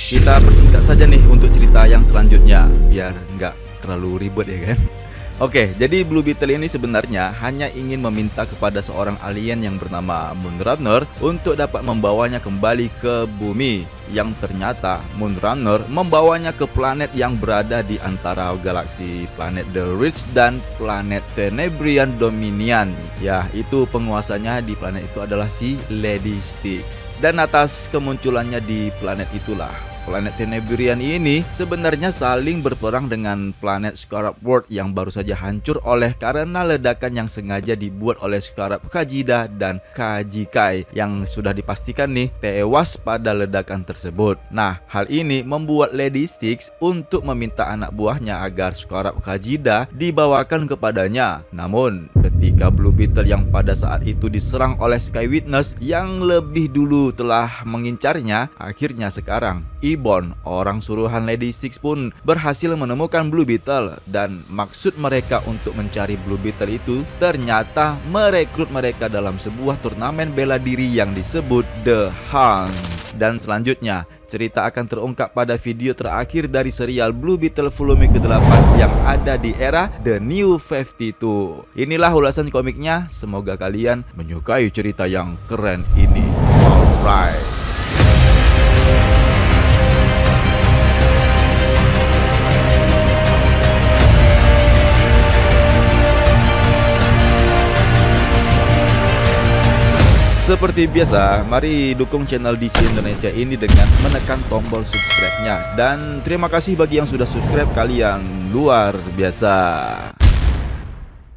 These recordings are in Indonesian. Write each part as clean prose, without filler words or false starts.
kita persingkat saja nih untuk cerita yang selanjutnya biar nggak terlalu ribet ya kan. Oke, jadi Blue Beetle ini sebenarnya hanya ingin meminta kepada seorang alien yang bernama Moonrunner untuk dapat membawanya kembali ke bumi. Yang ternyata Moonrunner membawanya ke planet yang berada di antara galaksi planet The Ridge dan planet Tenebrian Dominion. Ya, itu penguasanya di planet itu adalah si Lady Styx. Dan atas kemunculannya di planet itulah, planet Tenebrian ini sebenarnya saling berperang dengan planet Scarab World yang baru saja hancur oleh karena ledakan yang sengaja dibuat oleh Scarab Khajidah dan Khajikai yang sudah dipastikan nih tewas pada ledakan tersebut. Nah, hal ini membuat Lady Styx untuk meminta anak buahnya agar Scarab Khajidah dibawakan kepadanya. Namun, ketika Blue Beetle yang pada saat itu diserang oleh Sky Witness yang lebih dulu telah mengincarnya, akhirnya sekarang Ibon, orang suruhan Lady Styx pun berhasil menemukan Blue Beetle, dan maksud mereka untuk mencari Blue Beetle itu ternyata merekrut mereka dalam sebuah turnamen bela diri yang disebut The Hunt. Dan selanjutnya cerita akan terungkap pada video terakhir dari serial Blue Beetle volume ke-8 yang ada di era The New 52. Inilah ulasan komiknya, semoga kalian menyukai cerita yang keren ini. Alright. Seperti biasa, mari dukung channel DC Indonesia ini dengan menekan tombol subscribe-nya. Dan terima kasih bagi yang sudah subscribe, kalian luar biasa.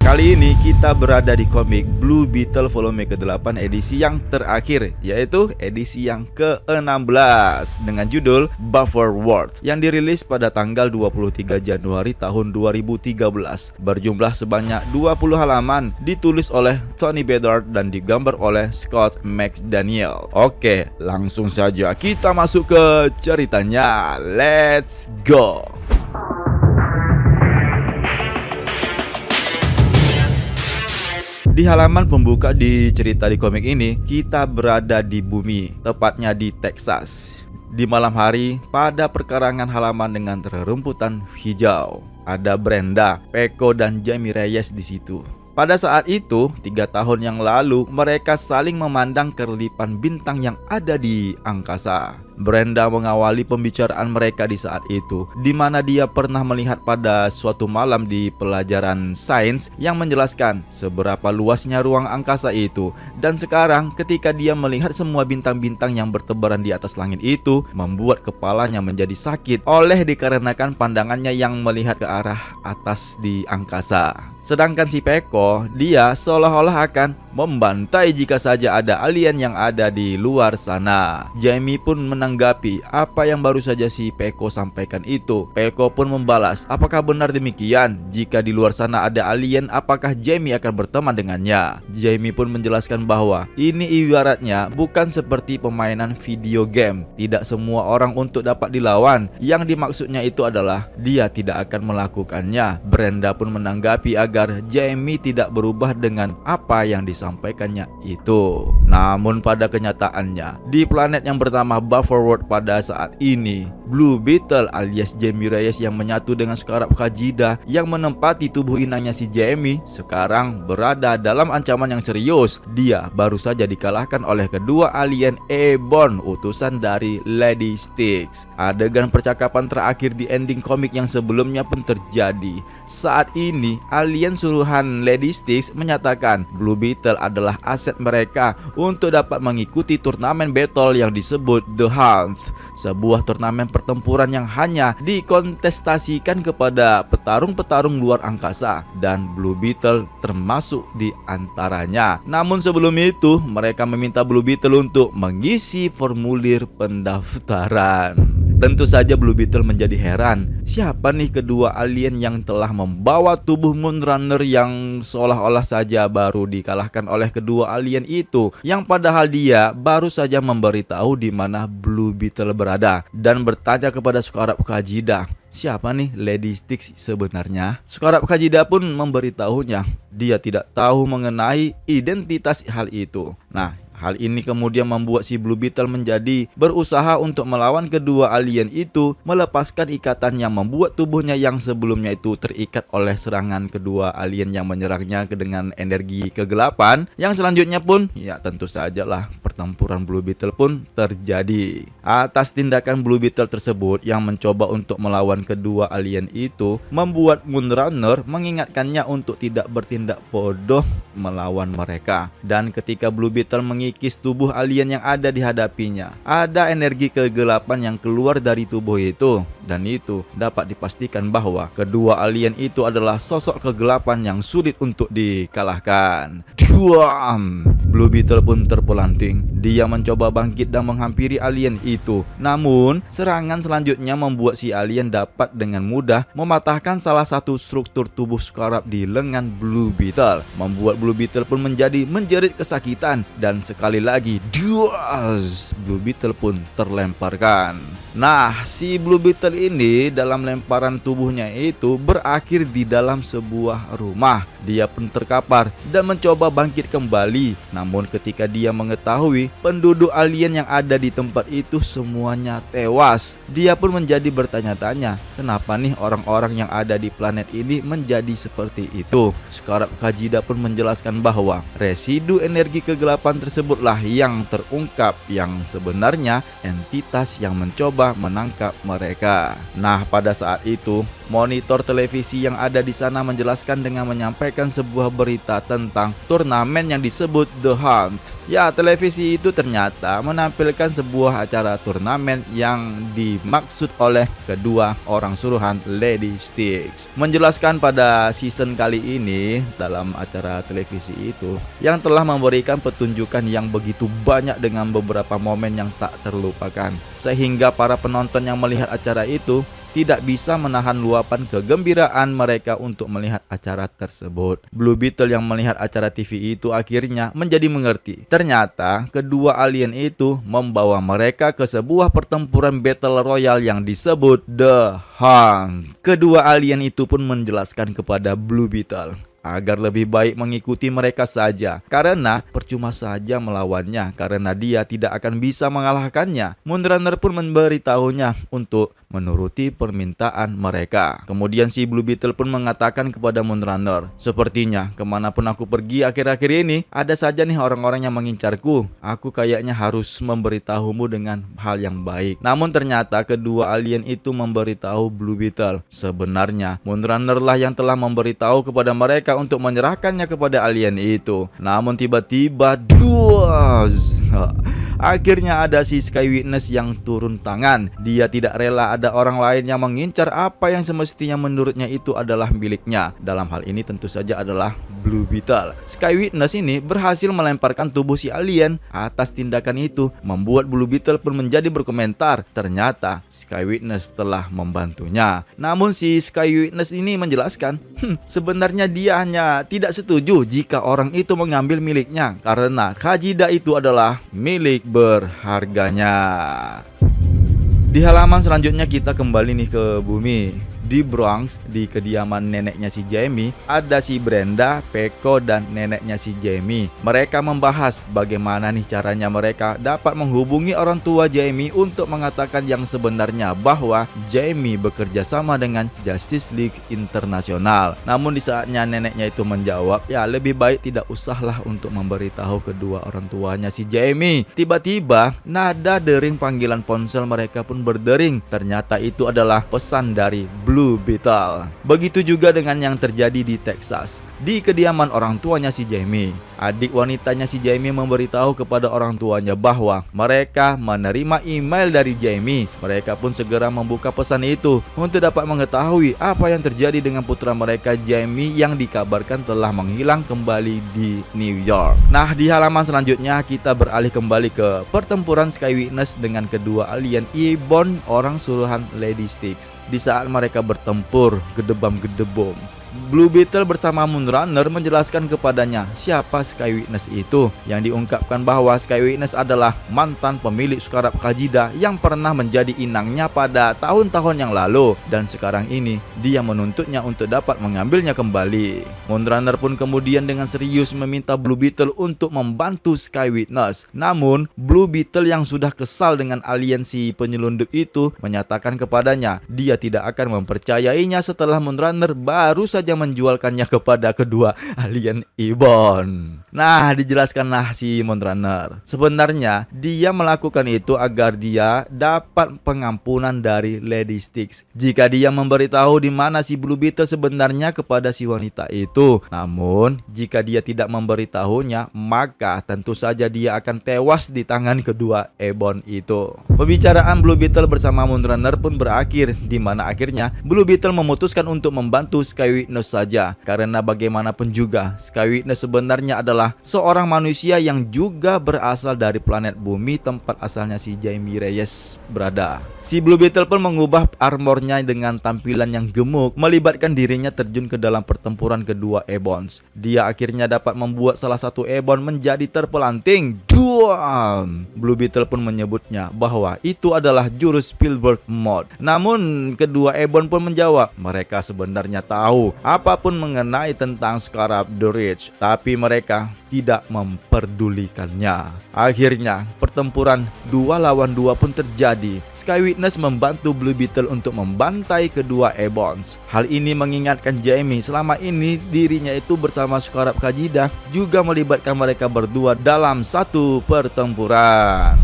Kali ini kita berada di komik Blue Beetle volume ke-8 edisi yang terakhir, yaitu edisi yang ke-16 dengan judul Buffer World yang dirilis pada tanggal 23 Januari tahun 2013. Berjumlah sebanyak 20 halaman, ditulis oleh Tony Bedard dan digambar oleh Scott McDaniel. Oke, langsung saja kita masuk ke ceritanya. Let's go. Di halaman pembuka di cerita di komik ini, kita berada di bumi, tepatnya di Texas. Di malam hari, pada perkarangan halaman dengan rerumputan hijau, ada Brenda, Peko, dan Jamie Reyes di situ. Pada saat itu, 3 tahun yang lalu, mereka saling memandang kerlipan bintang yang ada di angkasa. Brenda mengawali pembicaraan mereka di saat itu, di mana dia pernah melihat pada suatu malam di pelajaran sains yang menjelaskan seberapa luasnya ruang angkasa itu. Dan sekarang ketika dia melihat semua bintang-bintang yang bertebaran di atas langit itu, membuat kepalanya menjadi sakit oleh dikarenakan pandangannya yang melihat ke arah atas di angkasa. Sedangkan si Peko, dia seolah-olah akan membantai jika saja ada alien yang ada di luar sana. Jamie pun menanggapi apa yang baru saja si Peko sampaikan itu. Peko pun membalas, apakah benar demikian? Jika di luar sana ada alien, apakah Jamie akan berteman dengannya? Jamie pun menjelaskan bahwa ini ibaratnya bukan seperti permainan video game. Tidak semua orang untuk dapat dilawan. Yang dimaksudnya itu adalah dia tidak akan melakukannya. Brenda pun menanggapi agar Jamie tidak berubah dengan apa yang disampaikannya itu. Namun pada kenyataannya, di planet yang bernama Buffer World pada saat ini, Blue Beetle alias Jamie Reyes yang menyatu dengan Scarab Khajidah yang menempati tubuh inangnya si Jamie sekarang berada dalam ancaman yang serius. Dia baru saja dikalahkan oleh kedua alien Ebon, utusan dari Lady Styx. Adegan percakapan terakhir di ending komik yang sebelumnya pun terjadi. Saat ini, alien suruhan Lady Styx menyatakan Blue Beetle adalah aset mereka untuk dapat mengikuti turnamen battle yang disebut The Hunt, sebuah turnamen pertempuran yang hanya dikontestasikan kepada petarung-petarung luar angkasa, dan Blue Beetle termasuk di antaranya. Namun sebelum itu, mereka meminta Blue Beetle untuk mengisi formulir pendaftaran. Tentu saja Blue Beetle menjadi heran, siapa nih kedua alien yang telah membawa tubuh Moonrunner yang seolah-olah saja baru dikalahkan oleh kedua alien itu, yang padahal dia baru saja memberitahu di mana Blue Beetle berada dan bertanya kepada Scarab Khajidah, siapa nih Lady Styx sebenarnya? Scarab Khajidah pun memberitahunya dia tidak tahu mengenai identitas hal itu. Nah, Hal ini kemudian membuat si Blue Beetle menjadi berusaha untuk melawan kedua alien itu, melepaskan ikatan yang membuat tubuhnya yang sebelumnya itu terikat oleh serangan kedua alien yang menyerangnya dengan energi kegelapan. Yang selanjutnya pun ya tentu saja lah pertempuran Blue Beetle pun terjadi. Atas tindakan Blue Beetle tersebut yang mencoba untuk melawan kedua alien itu, membuat Moonrunner mengingatkannya untuk tidak bertindak bodoh melawan mereka. Dan ketika Blue Beetle mengikis tubuh alien yang ada di hadapinya, ada energi kegelapan yang keluar dari tubuh itu, dan itu dapat dipastikan bahwa kedua alien itu adalah sosok kegelapan yang sulit untuk dikalahkan. Blue Beetle pun terpelanting. Dia mencoba bangkit dan menghampiri alien itu. Namun, serangan selanjutnya membuat si alien dapat dengan mudah mematahkan salah satu struktur tubuh Scarab di lengan Blue Beetle, membuat Blue Beetle pun menjadi menjerit kesakitan, dan sekali lagi Blue Beetle pun terlemparkan. Nah, si Blue Beetle ini dalam lemparan tubuhnya itu berakhir di dalam sebuah rumah. Dia pun terkapar dan mencoba bangkit kembali. Namun ketika dia mengetahui penduduk alien yang ada di tempat itu semuanya tewas, dia pun menjadi bertanya-tanya, kenapa nih orang-orang yang ada di planet ini menjadi seperti itu. Scarab Khajiit pun menjelaskan bahwa residu energi kegelapan tersebutlah yang terungkap, yang sebenarnya entitas yang mencoba menangkap mereka. Nah, pada saat itu monitor televisi yang ada di sana menjelaskan dengan menyampaikan sebuah berita tentang turnamen yang disebut The Hunt. Ya, televisi itu ternyata menampilkan sebuah acara turnamen yang dimaksud oleh kedua orang suruhan Lady Styx. Menjelaskan pada season kali ini dalam acara televisi itu yang telah memberikan pertunjukan yang begitu banyak dengan beberapa momen yang tak terlupakan, sehingga para penonton yang melihat acara itu tidak bisa menahan luapan kegembiraan mereka untuk melihat acara tersebut. Blue Beetle yang melihat acara TV itu akhirnya menjadi mengerti. Ternyata kedua alien itu membawa mereka ke sebuah pertempuran battle royale yang disebut The Hunt. Kedua alien itu pun menjelaskan kepada Blue Beetle agar lebih baik mengikuti mereka saja, karena percuma saja melawannya, karena dia tidak akan bisa mengalahkannya. Moonrunner pun memberitahunya untuk menuruti permintaan mereka. Kemudian si Blue Beetle pun mengatakan kepada Moonrunner, sepertinya kemanapun aku pergi akhir-akhir ini, ada saja nih orang-orang yang mengincarku. Aku kayaknya harus memberitahumu dengan hal yang baik. Namun ternyata kedua alien itu memberitahu Blue Beetle, sebenarnya Moonrunner lah yang telah memberitahu kepada mereka untuk menyerahkannya kepada alien itu. Namun tiba-tiba akhirnya ada si Sky Witness yang turun tangan. Dia tidak rela ada orang lain yang mengincar apa yang semestinya menurutnya itu adalah miliknya. Dalam hal ini tentu saja adalah Blue Beetle. Sky Witness ini berhasil melemparkan tubuh si alien. Atas tindakan itu membuat Blue Beetle pun menjadi berkomentar, ternyata Sky Witness telah membantunya. Namun si Sky Witness ini menjelaskan, sebenarnya dia hanya tidak setuju jika orang itu mengambil miliknya, karena Khajiit itu adalah milik berharganya. Di halaman selanjutnya kita kembali nih ke bumi. Di Bronx, di kediaman neneknya si Jamie, ada si Brenda, Peko, dan neneknya si Jamie. Mereka membahas bagaimana nih caranya mereka dapat menghubungi orang tua Jamie untuk mengatakan yang sebenarnya, bahwa Jamie bekerja sama dengan Justice League Internasional. Namun di saatnya neneknya itu menjawab, ya lebih baik tidak usahlah untuk memberitahu kedua orang tuanya si Jamie. Tiba-tiba nada dering panggilan ponsel mereka pun berdering. Ternyata itu adalah pesan dari Blue Beetle. Begitu juga dengan yang terjadi di Texas, di kediaman orang tuanya si Jamie. Adik wanitanya si Jamie memberitahu kepada orang tuanya bahwa mereka menerima email dari Jamie. Mereka pun segera membuka pesan itu untuk dapat mengetahui apa yang terjadi dengan putra mereka Jamie yang dikabarkan telah menghilang kembali di New York. Nah, di halaman selanjutnya kita beralih kembali ke pertempuran Sky Witness dengan kedua alien Ebon, orang suruhan Lady Styx. Di saat mereka bertempur gedebam-gedebom, Blue Beetle bersama Moonrunner menjelaskan kepadanya siapa Sky Witness itu, yang diungkapkan bahwa Sky Witness adalah mantan pemilik Scarab Khajiit yang pernah menjadi inangnya pada tahun-tahun yang lalu, dan sekarang ini dia menuntutnya untuk dapat mengambilnya kembali. Moonrunner pun kemudian dengan serius meminta Blue Beetle untuk membantu Sky Witness. Namun Blue Beetle yang sudah kesal dengan aliansi penyelundup itu menyatakan kepadanya dia tidak akan mempercayainya setelah Moonrunner baru saja menjualkannya kepada kedua alien Ebon. Nah, dijelaskanlah si Moonrunner, sebenarnya dia melakukan itu agar dia dapat pengampunan dari Lady Styx jika dia memberitahu di mana si Blue Beetle sebenarnya kepada si wanita itu. Namun jika dia tidak memberitahunya, maka tentu saja dia akan tewas di tangan kedua Ebon itu. Pembicaraan Blue Beetle bersama Moonrunner pun berakhir, di mana akhirnya Blue Beetle memutuskan untuk membantu Sky Witness saja, karena bagaimanapun juga Sky Witness sebenarnya adalah seorang manusia yang juga berasal dari planet bumi tempat asalnya si Jaime Reyes berada. Si Blue Beetle pun mengubah armornya dengan tampilan yang gemuk, melibatkan dirinya terjun ke dalam pertempuran kedua Ebons. Dia akhirnya dapat membuat salah satu Ebon menjadi terpelanting. Duam! Blue Beetle pun menyebutnya bahwa itu adalah jurus Spielberg Mode. Namun kedua Ebon pun menjawab mereka sebenarnya tahu apapun mengenai tentang Scarab the Rich, tapi mereka tidak memperdulikannya. Akhirnya pertempuran 2 lawan 2 pun terjadi. Sky Witness membantu Blue Beetle untuk membantai kedua Ebons. Hal ini mengingatkan Jaime selama ini dirinya itu bersama Scarab Khajiit juga melibatkan mereka berdua dalam satu pertempuran.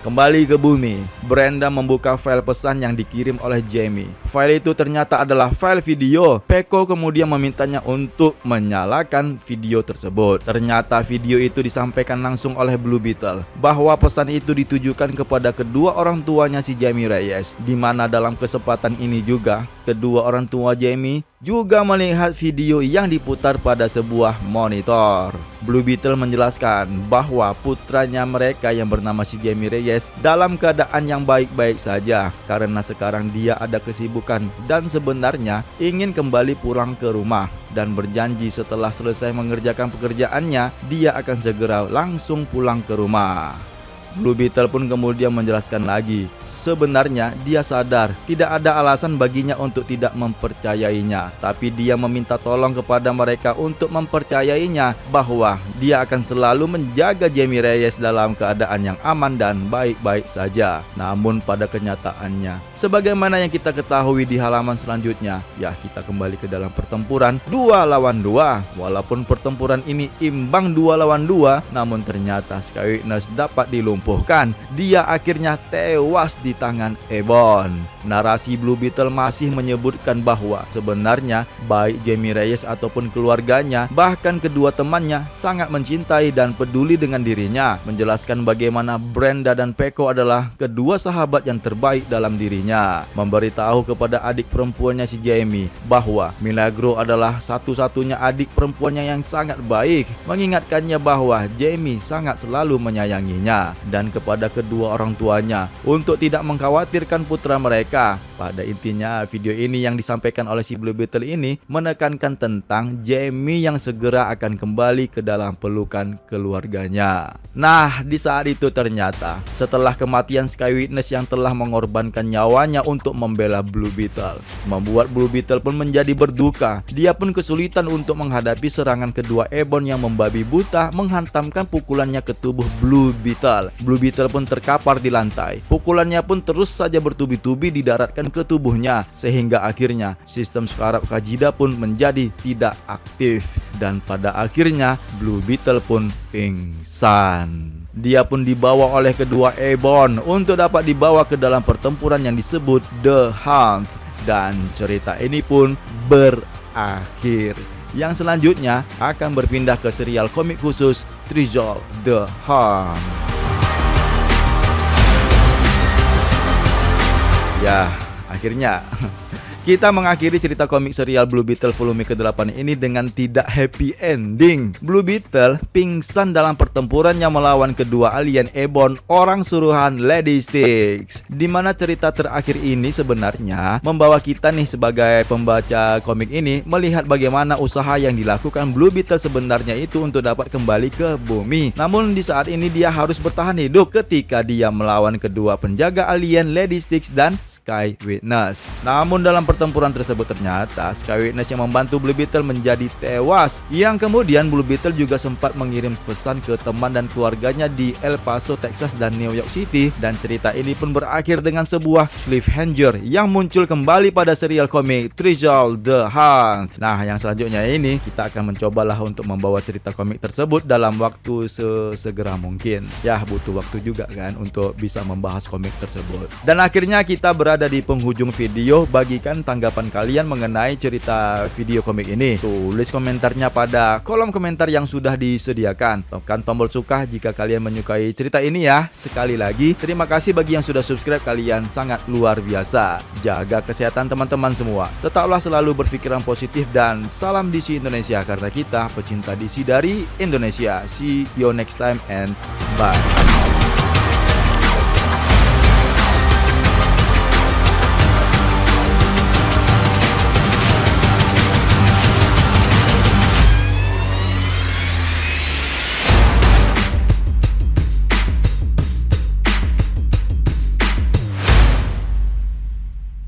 Kembali ke bumi, Brenda membuka file pesan yang dikirim oleh Jaime. File itu ternyata adalah file video. Peko kemudian memintanya untuk menyalakan video tersebut. Ternyata video itu disampaikan langsung oleh Blue Beetle bahwa pesan itu ditujukan kepada kedua orang tuanya si Jaime Reyes, di mana dalam kesempatan ini juga kedua orang tua Jaime juga melihat video yang diputar pada sebuah monitor. Blue Beetle menjelaskan bahwa putranya mereka yang bernama si Jaime Reyes dalam keadaan yang baik-baik saja, karena sekarang dia ada kesibukan dan sebenarnya ingin kembali pulang ke rumah, dan berjanji setelah selesai mengerjakan pekerjaannya dia akan segera langsung pulang ke rumah. Blue Beetle pun kemudian menjelaskan lagi, sebenarnya dia sadar tidak ada alasan baginya untuk tidak mempercayainya, tapi dia meminta tolong kepada mereka untuk mempercayainya bahwa dia akan selalu menjaga Jaime Reyes dalam keadaan yang aman dan baik-baik saja. Namun pada kenyataannya, sebagaimana yang kita ketahui di halaman selanjutnya, ya kita kembali ke dalam pertempuran 2 lawan 2. Walaupun pertempuran ini imbang 2 lawan 2, namun ternyata Sky Witness dapat dilumpuhkan. Dia akhirnya tewas di tangan Ebon. Narasi Blue Beetle masih menyebutkan bahwa sebenarnya baik Jaime Reyes ataupun keluarganya, bahkan kedua temannya sangat mencintai dan peduli dengan dirinya, menjelaskan bagaimana Brenda dan Peko adalah kedua sahabat yang terbaik dalam dirinya, memberitahu kepada adik perempuannya si Jaime bahwa Milagro adalah satu-satunya adik perempuannya yang sangat baik, mengingatkannya bahwa Jaime sangat selalu menyayanginya, dan kepada kedua orang tuanya untuk tidak mengkhawatirkan putra mereka. Pada intinya video ini yang disampaikan oleh si Blue Beetle ini menekankan tentang Jaime yang segera akan kembali ke dalam pelukan keluarganya. Nah, di saat itu ternyata setelah kematian Sky Witness yang telah mengorbankan nyawanya untuk membela Blue Beetle, membuat Blue Beetle pun menjadi berduka. Dia pun kesulitan untuk menghadapi serangan kedua Ebon yang membabi buta menghantamkan pukulannya ke tubuh Blue Beetle. Blue Beetle pun terkapar di lantai. Pukulannya pun terus saja bertubi-tubi didaratkan ke tubuhnya, sehingga akhirnya sistem Scarab Khajiit pun menjadi tidak aktif, dan pada akhirnya Blue Beetle pun pingsan. Dia pun dibawa oleh kedua Ebon untuk dapat dibawa ke dalam pertempuran yang disebut The Hunt, dan cerita ini pun berakhir. Yang selanjutnya akan berpindah ke serial komik khusus Treasure The Hunt. Ya, akhirnya Kita mengakhiri cerita komik serial Blue Beetle volume ke-8 ini dengan tidak happy ending. Blue Beetle pingsan dalam pertempurannya melawan kedua alien Ebon, orang suruhan Lady Styx. Dimana cerita terakhir ini sebenarnya membawa kita nih sebagai pembaca komik ini melihat bagaimana usaha yang dilakukan Blue Beetle sebenarnya itu untuk dapat kembali ke bumi. Namun di saat ini dia harus bertahan hidup ketika dia melawan kedua penjaga alien Lady Styx dan Sky Witness. Namun dalam pertempuran tersebut ternyata Sky Witness yang membantu Blue Beetle menjadi tewas. Yang kemudian Blue Beetle juga sempat mengirim pesan ke teman dan keluarganya di El Paso, Texas dan New York City, dan cerita ini pun berakhir dengan sebuah cliffhanger yang muncul kembali pada serial komik Treasure the Hunt. Nah, yang selanjutnya ini kita akan mencobalah untuk membawa cerita komik tersebut dalam waktu sesegera mungkin. Ya, butuh waktu juga kan untuk bisa membahas komik tersebut. Dan akhirnya kita berada di penghujung video. Bagikan tanggapan kalian mengenai cerita video komik ini. Tulis komentarnya pada kolom komentar yang sudah disediakan. Tekan tombol suka jika kalian menyukai cerita ini ya. Sekali lagi, terima kasih bagi yang sudah subscribe, kalian sangat luar biasa. Jaga kesehatan teman-teman semua. Tetaplah selalu berpikiran positif dan salam DC Indonesia karena kita pecinta DC dari Indonesia. See you next time and bye.